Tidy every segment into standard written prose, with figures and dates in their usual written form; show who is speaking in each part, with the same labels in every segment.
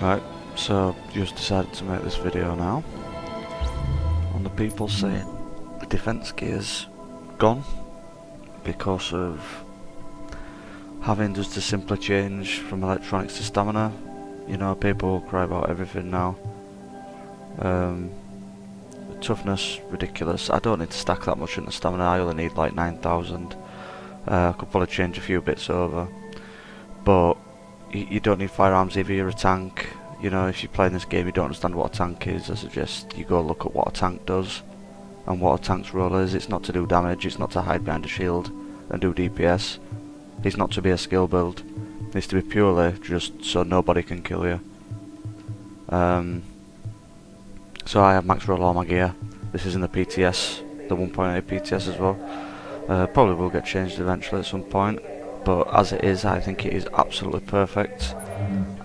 Speaker 1: Right, so just decided to make this video now on the people saying the defense gear's gone because of having just a simpler change from electronics to stamina. You know, people cry about everything now. Toughness, ridiculous. I don't need to stack that much into stamina, I only need like 9,000. I could probably change a few bits over. But you don't need firearms if you're a tank. You know, if you're playing this game you don't understand what a tank is, I suggest you go look at what a tank does and what a tank's role is. It's not to do damage, it's not to hide behind a shield and do DPS. It's not to be a skill build. It's to be purely just so nobody can kill you. So I have max roll all my gear. This is in the PTS, the 1.8 PTS as well. Probably will get changed eventually at some point, but as it is, I think it is absolutely perfect,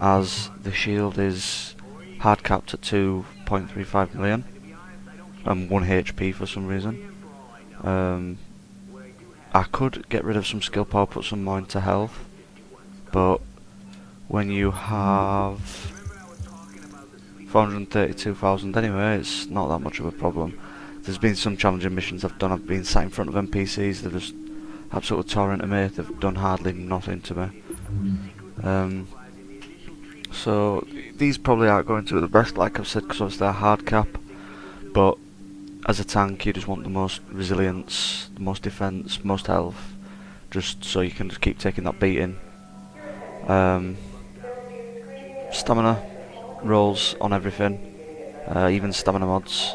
Speaker 1: as the shield is hard capped at 2.35 million and 1 HP for some reason. I could get rid of some skill power, put some more into health, but when you have 432,000 anyway, it's not that much of a problem. There's been some challenging missions I've done, I've been sat in front of NPCs, they've just absolutely torrented me, they've done hardly nothing to me. So these probably aren't going to be the best, like I've said, because obviously they're hard cap, but as a tank you just want the most resilience, the most defense, most health, just so you can just keep taking that beating. Stamina rolls on everything, even stamina mods.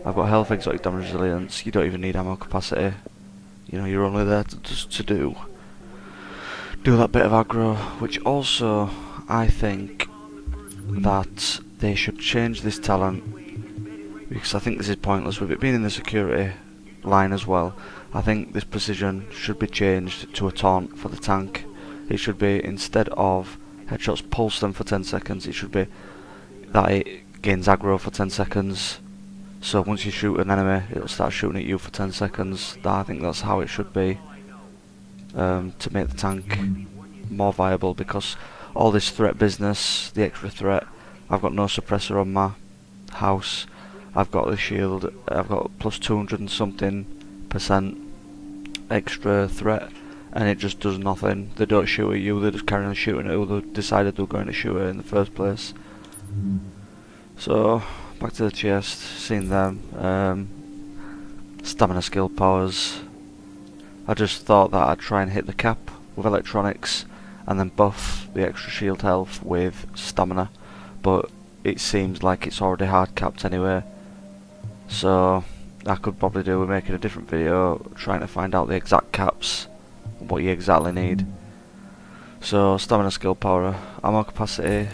Speaker 1: I've got health, exotic damage, resilience. You don't even need ammo capacity. You know, you're only there to do that bit of aggro, which also I think that they should change this talent, because I think this is pointless with it being in the security line as well. I think this precision should be changed to a taunt for the tank. It should be, instead of headshots pulse them for 10 seconds, it should be that it gains aggro for 10 seconds. So once you shoot an enemy, it'll start shooting at you for 10 seconds. I think that's how it should be, to make the tank more viable, because all this threat business, the extra threat, I've got no suppressor on my house, I've got the shield, I've got plus 200 and something % extra threat, and it just does nothing. They don't shoot at you, they just carry on shooting at who they decided they were going to shoot at in the first place. So back to the chest, seeing them, stamina skill powers. I just thought that I'd try and hit the cap with electronics and then buff the extra shield health with stamina, but it seems like it's already hard capped anyway, so I could probably do with making a different video trying to find out the exact caps, what you exactly need. So stamina, skill power, ammo capacity,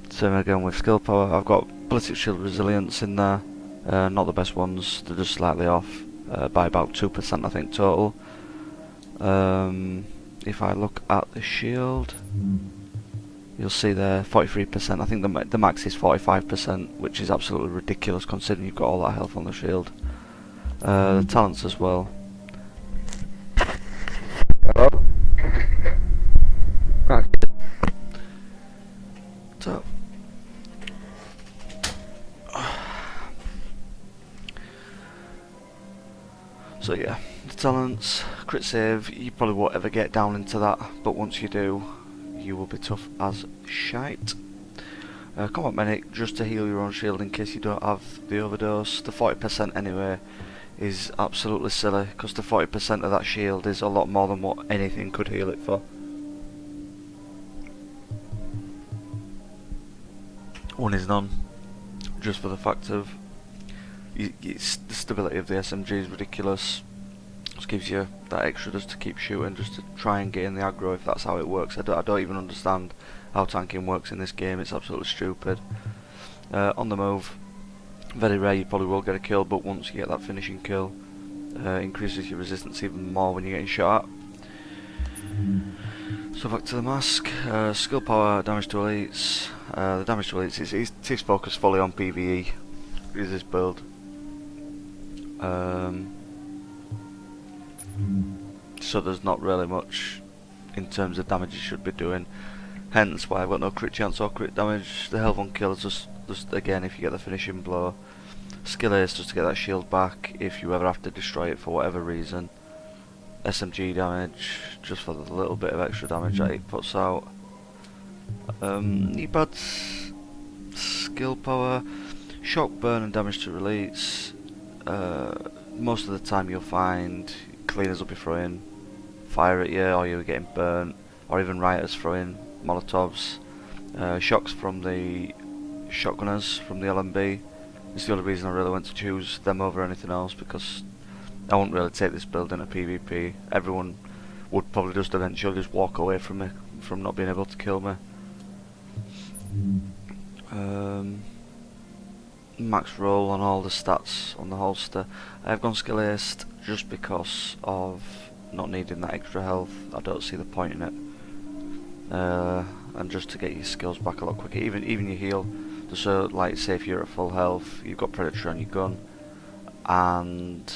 Speaker 1: same again with skill power. I've got ballistic shield resilience in there, not the best ones, they're just slightly off by about 2% I think total. If I look at the shield, you'll see there 43%, I think the max is 45%, which is absolutely ridiculous considering you've got all that health on the shield. The talents as well. Hello? Right. So yeah, the talents, crit save, you probably won't ever get down into that, but once you do, you will be tough as shite. Combat medic, just to heal your own shield in case you don't have the overdose. The 40% anyway is absolutely silly, because the 40% of that shield is a lot more than what anything could heal it for. One is none, just for the fact of the stability of the SMG is ridiculous. Just gives you that extra just to keep shooting, just to try and get in the aggro, if that's how it works. I don't even understand how tanking works in this game, it's absolutely stupid. On the move, very rare you probably will get a kill, but once you get that finishing kill, increases your resistance even more when you're getting shot at. So back to the mask, skill power, damage to elites. The damage to elites is focused fully on PvE, is this build. So there's not really much in terms of damage you should be doing. hence why I've got no crit chance or crit damage. The health on kill is just again if you get the finishing blow. Skill Ace just to get that shield back if you ever have to destroy it for whatever reason. SMG damage just for the little bit of extra damage that it puts out. Bad skill power, shock, burn and damage to release. Most of the time you'll find cleaners will be throwing fire at you, or you're getting burnt, or even rioters throwing molotovs. Shocks from the shotgunners from the LMB. It's the only reason I really went to choose them over anything else, because I won't really take this build into PvP. Everyone would probably just eventually just walk away from me, from not being able to kill me. Max roll on all the stats on the holster. I've gone skill aced just because of not needing that extra health. I don't see the point in it. And just to get your skills back a lot quicker, even your heal. So like say if you're at full health, you've got Predator on your gun, and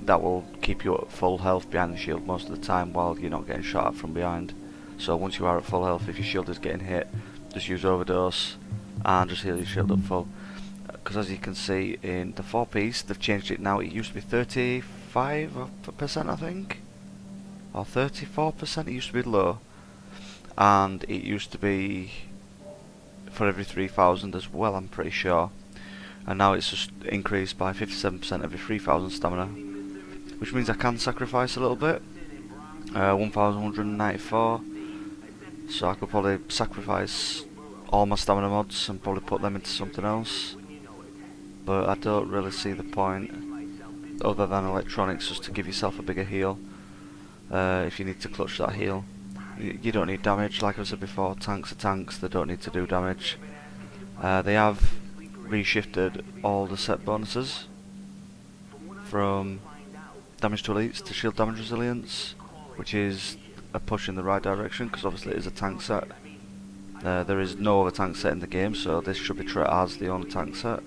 Speaker 1: that will keep you at full health behind the shield most of the time while you're not getting shot at from behind. So once you are at full health, if your shield is getting hit, just use overdose and just heal your shield up full. Because as you can see in the 4-piece, they've changed it now. It used to be 35% I think, or 34%. It used to be low, and it used to be for every 3,000 as well, I'm pretty sure. And now it's just increased by 57% every 3,000 stamina, which means I can sacrifice a little bit. 1,194, so I could probably sacrifice all my stamina mods and probably put them into something else, but I don't really see the point other than electronics, just to give yourself a bigger heal if you need to clutch that heal. You don't need damage, like I said before. Tanks are tanks, they don't need to do damage. They have reshifted all the set bonuses from damage to elites to shield damage resilience, which is a push in the right direction, because obviously it is a tank set. There is no other tank set in the game, so this should be treated as the only tank set.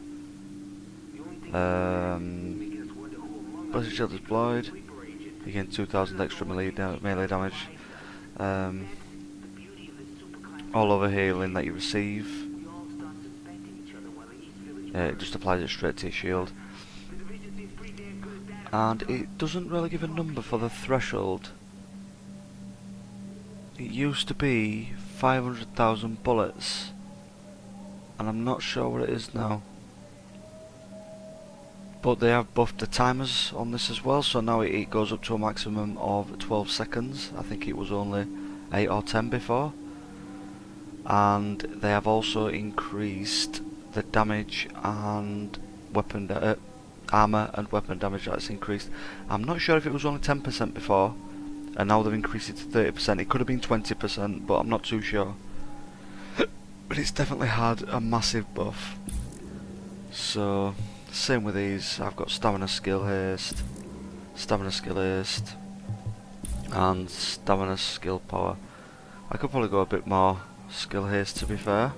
Speaker 1: Blessed Shield deployed, you gain 2,000 extra melee damage. All over healing that you receive, it just applies it straight to your shield. And it doesn't really give a number for the threshold. It used to be 500,000 bullets, and I'm not sure what it is now. But they have buffed the timers on this as well, so now it goes up to a maximum of 12 seconds. I think it was only 8 or 10 before. And they have also increased the damage and weapon armor and weapon damage that's increased. I'm not sure if it was only 10% before, and now they've increased it to 30%. It could have been 20%, but I'm not too sure. But it's definitely had a massive buff. So same with these. I've got stamina skill haste, and stamina skill power. I could probably go a bit more skill haste, to be fair,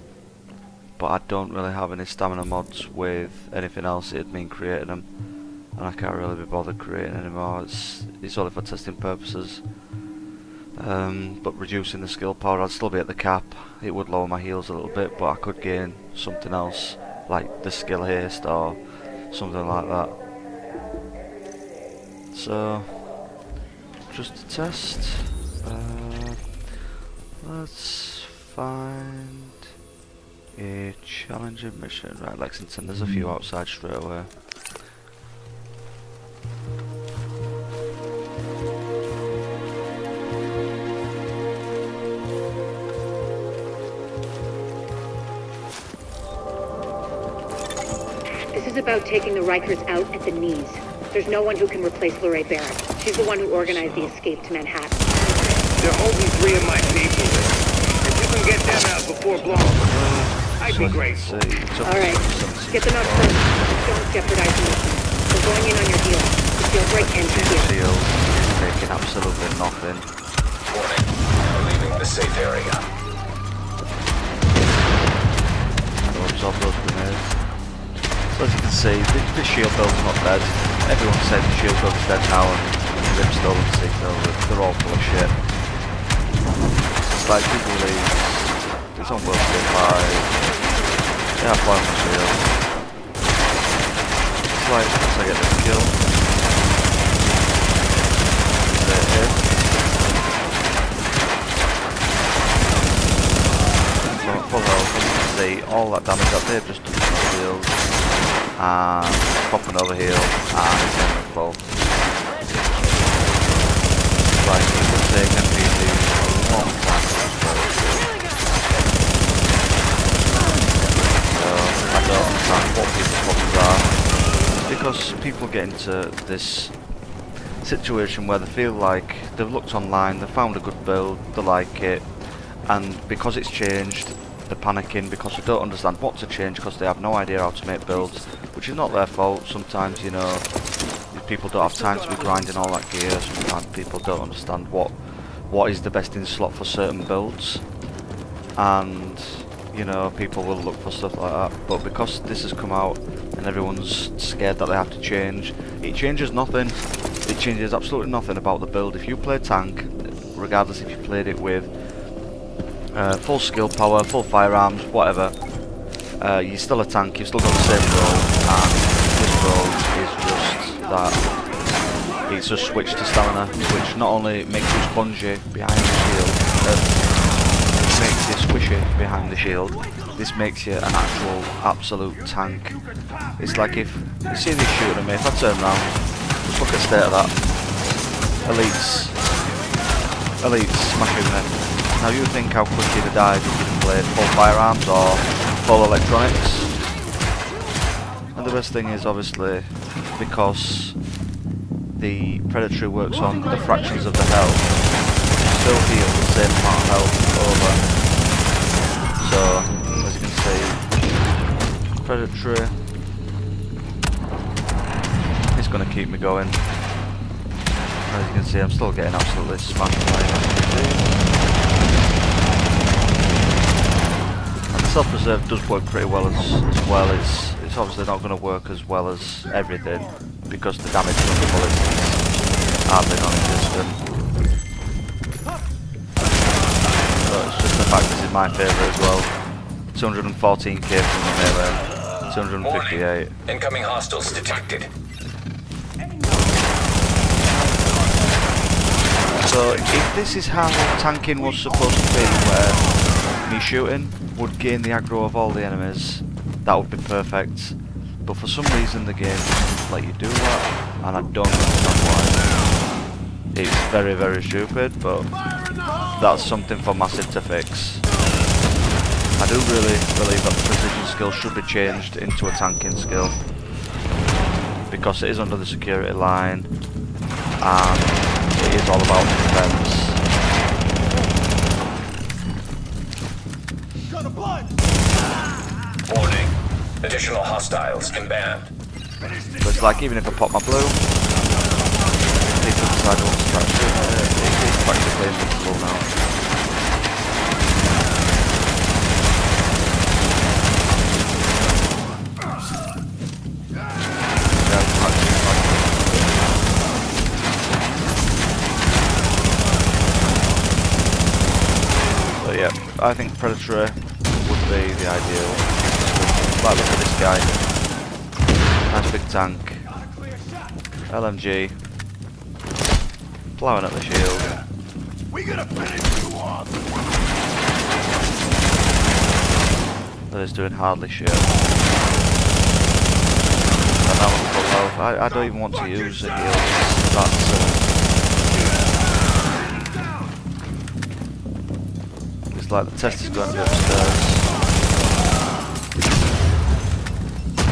Speaker 1: but I don't really have any stamina mods with anything else. It'd mean creating them, and I can't really be bothered creating anymore. It's only for testing purposes. But reducing the skill power, I'd still be at the cap. It would lower my heals a little bit, but I could gain something else like the skill haste or something like that. So just to test, let's find a challenging mission. Right, Lexington, there's a few outside straight away.
Speaker 2: This is about taking the Rikers out at the knees. There's no one who can replace Lorraine Barrett. She's the one who organized the escape to Manhattan.
Speaker 3: They're holding 3 of my people. If you can get them out before blowing, I'd be grateful.
Speaker 2: Alright, get them out first. Don't jeopardize the mission. We're going in on your heels. The field break ends here.
Speaker 1: Shield taking absolutely nothing.
Speaker 4: Warning, now leaving the safe area.
Speaker 1: Absorb those grenades. So as you can see, the shield build's not dead. Everyone said the shield build's dead now, and Ripstone and Signal, they're all full of shit. It's like people leave It's on World Tier 5. Yeah, flying my shield. It's like, once I get this kill, it's here. So at full health, you can see all that damage that they've just done to my shield. And popping over heal, and it's in the full. Like, it would take NPCs a long time to explode. So, I don't understand what people's problems are. Because people get into this situation where they feel like they've looked online, they've found a good build, they like it, and because it's changed, they're panicking because they don't understand what to change because they have no idea how to make builds, which is not their fault. Sometimes, you know, people don't have time to be grinding all that gear. Sometimes people don't understand what is the best in slot for certain builds, and you know, people will look for stuff like that. But because this has come out and everyone's scared that they have to change, it changes nothing. It changes absolutely nothing about the build. If you play tank, regardless if you played it with full skill power, full firearms, whatever, you're still a tank, you've still got the same role, and this role is just that it's just switched to stamina, which not only makes you spongy behind the shield, it makes you squishy behind the shield, this makes you an actual absolute tank. It's like if you see this shooting at me, if I turn around, just look at the state of that. Elites smashing me. Now you think how quickly they died if you played full firearms or full electronics. And the best thing is obviously because the predatory works on the fractions of the health, you still heal the same amount of health over. So as you can see, predatory is going to keep me going. As you can see, I'm still getting absolutely smashed by it. Self-preserve does work pretty well as well. It's obviously not going to work as well as everything because the damage from the bullets is hardly non-existent. So it's just the fact this is my favourite as well. 214k from the melee, 258.
Speaker 4: Warning. Incoming hostiles detected.
Speaker 1: So if this is how tanking was supposed to be, where me shooting would gain the aggro of all the enemies, that would be perfect. But for some reason the game doesn't let you do that, and I don't understand why. It's very, very stupid, but that's something for Massive to fix. I do really believe that the precision skill should be changed into a tanking skill, because it is under the security line, and it is all about defense.
Speaker 4: Warning. Additional hostiles inbound.
Speaker 1: So it's like even if I pop my blue, people decide to start shooting at it, it's practically invincible now. So yeah, I think Predatory would be the ideal. Like, look at this guy. Nice big tank. LMG. Plowing at the shield. We gonna finish you off. That is doing hardly shit. And now I'm full health. I don't even want to use a heal. That's it's like the test is going to be upstairs.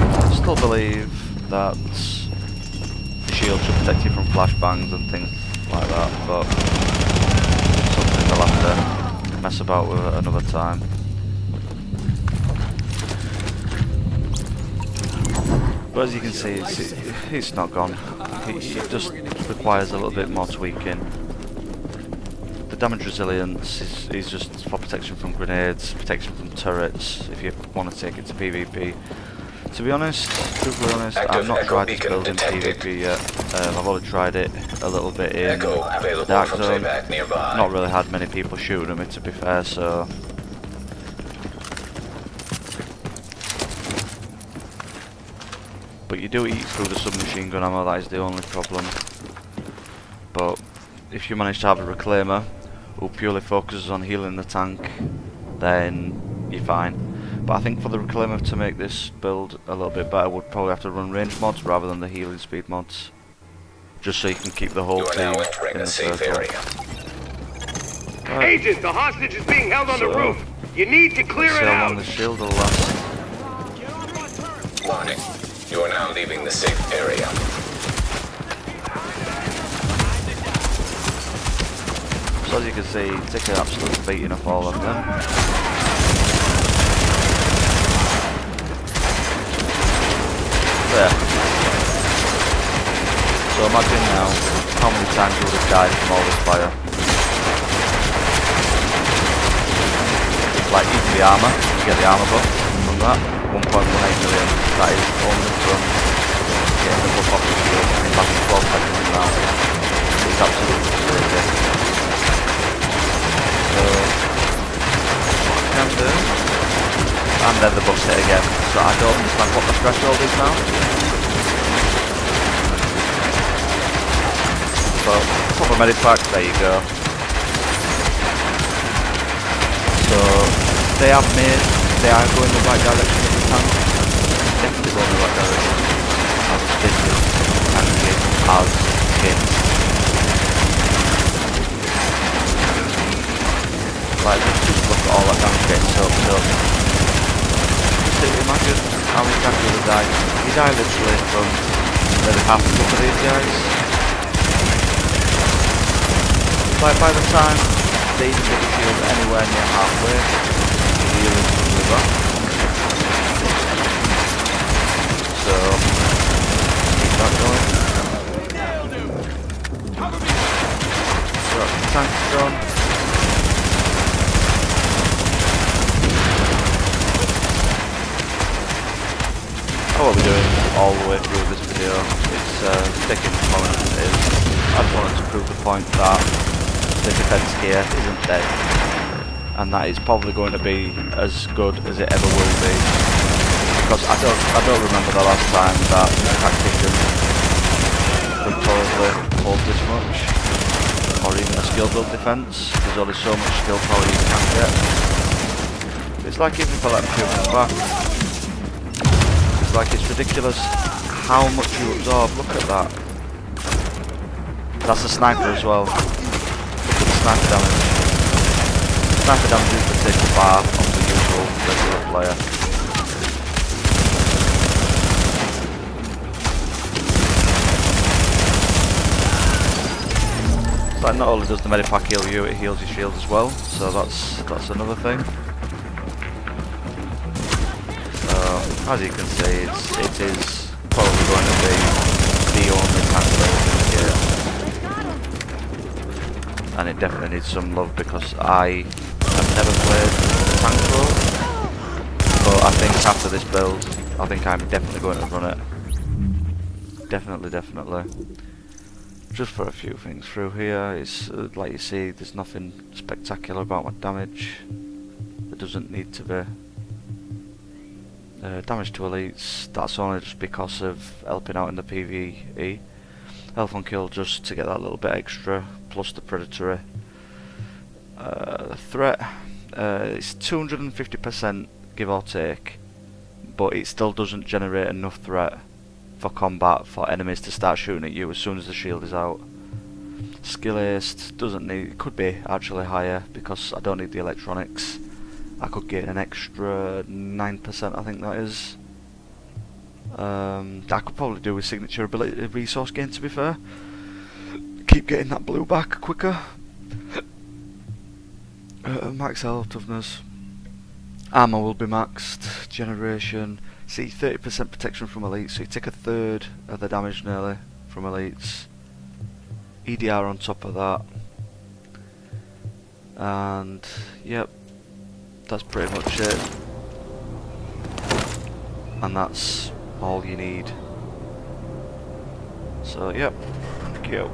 Speaker 1: I still believe that the shield should protect you from flashbangs and things like that, but something I'll have to mess about with at another time. But as you can see, it's not gone. It just requires a little bit more tweaking. The damage resilience is just for protection from grenades, protection from turrets, if you want to take it to PvP. To be honest, truthfully honest, I've not tried this build in PvP yet. I've only tried it a little bit in Dark Zone. Not really had many people shooting at me, to be fair, so But you do eat through the submachine gun ammo, that is the only problem. But if you manage to have a reclaimer who purely focuses on healing the tank, then you're fine. But I think for the reclaimer to make this build a little bit better, would probably have to run range mods rather than the healing speed mods. Just so you can keep the whole
Speaker 4: You are
Speaker 1: team
Speaker 4: now entering
Speaker 1: in
Speaker 4: a
Speaker 1: the
Speaker 4: safe
Speaker 1: circle.
Speaker 4: area.
Speaker 1: Right.
Speaker 3: Agent, the hostage is being held on the
Speaker 1: So,
Speaker 3: roof. You need to clear
Speaker 1: See
Speaker 3: it
Speaker 1: how long
Speaker 3: out.
Speaker 1: the shield will last.
Speaker 4: Warning. You are now leaving the safe area.
Speaker 1: So as you can see, take an absolute beating off all of them. There. So imagine now how many times you would have died from all this fire. Like even the armour, you get the armour buff from that, 1.18 million, that is only from getting the buff off the shield in like 12 seconds now. It's absolutely crazy. So, what I can do, and then the buff's hit again, so I don't understand what the threshold is now. So, proper medipack, there you go. So, they are going the right direction with the tank. Definitely going the right direction. As business and as shit. Like, just look at all that damage getting soaked up. Just imagine how many times you would die. You die literally from maybe half a couple of these guys. Like, by the time they even get the shield anywhere near halfway, the heal is from the river. So, keep that going. So, the tank's done. What we're doing all the way through this video, it's taking as long as it is. I just wanted to prove the point that the defence here isn't dead, and that it's probably going to be as good as it ever will be. Because I don't remember the last time that a tactician could probably hold this much, or even a skill build defence. There's only so much skill power you can get. It's like even for that movement back. Like, it's ridiculous how much you absorb. Look at that. That's a sniper as well. Look at the sniper damage. Sniper damage is the tick bar of the usual regular player. So like, not only does the medipack heal you, it heals your shield as well. So that's another thing. As you can see, it is probably going to be the only tank build in the game, and it definitely needs some love because I have never played the tank role, but I think after this build, I think I'm definitely going to run it. Definitely. Just for a few things through here, it's like you see, there's nothing spectacular about my damage. There doesn't need to be. Damage to elites, that's only just because of helping out in the PvE. Health on kill just to get that little bit extra, plus the predatory. Threat, it's 250% give or take, but it still doesn't generate enough threat for combat for enemies to start shooting at you as soon as the shield is out. Skill haste doesn't need, it could be actually higher because I don't need the electronics. I could get an extra 9%, I think that is. I could probably do with signature ability resource gain, to be fair. Keep getting that blue back quicker. Max health, toughness. Armour will be maxed. Generation. See, 30% protection from elites, so you take a third of the damage nearly from elites. EDR on top of that. And, yep. That's pretty much it, and that's all you need. So yep, thank you.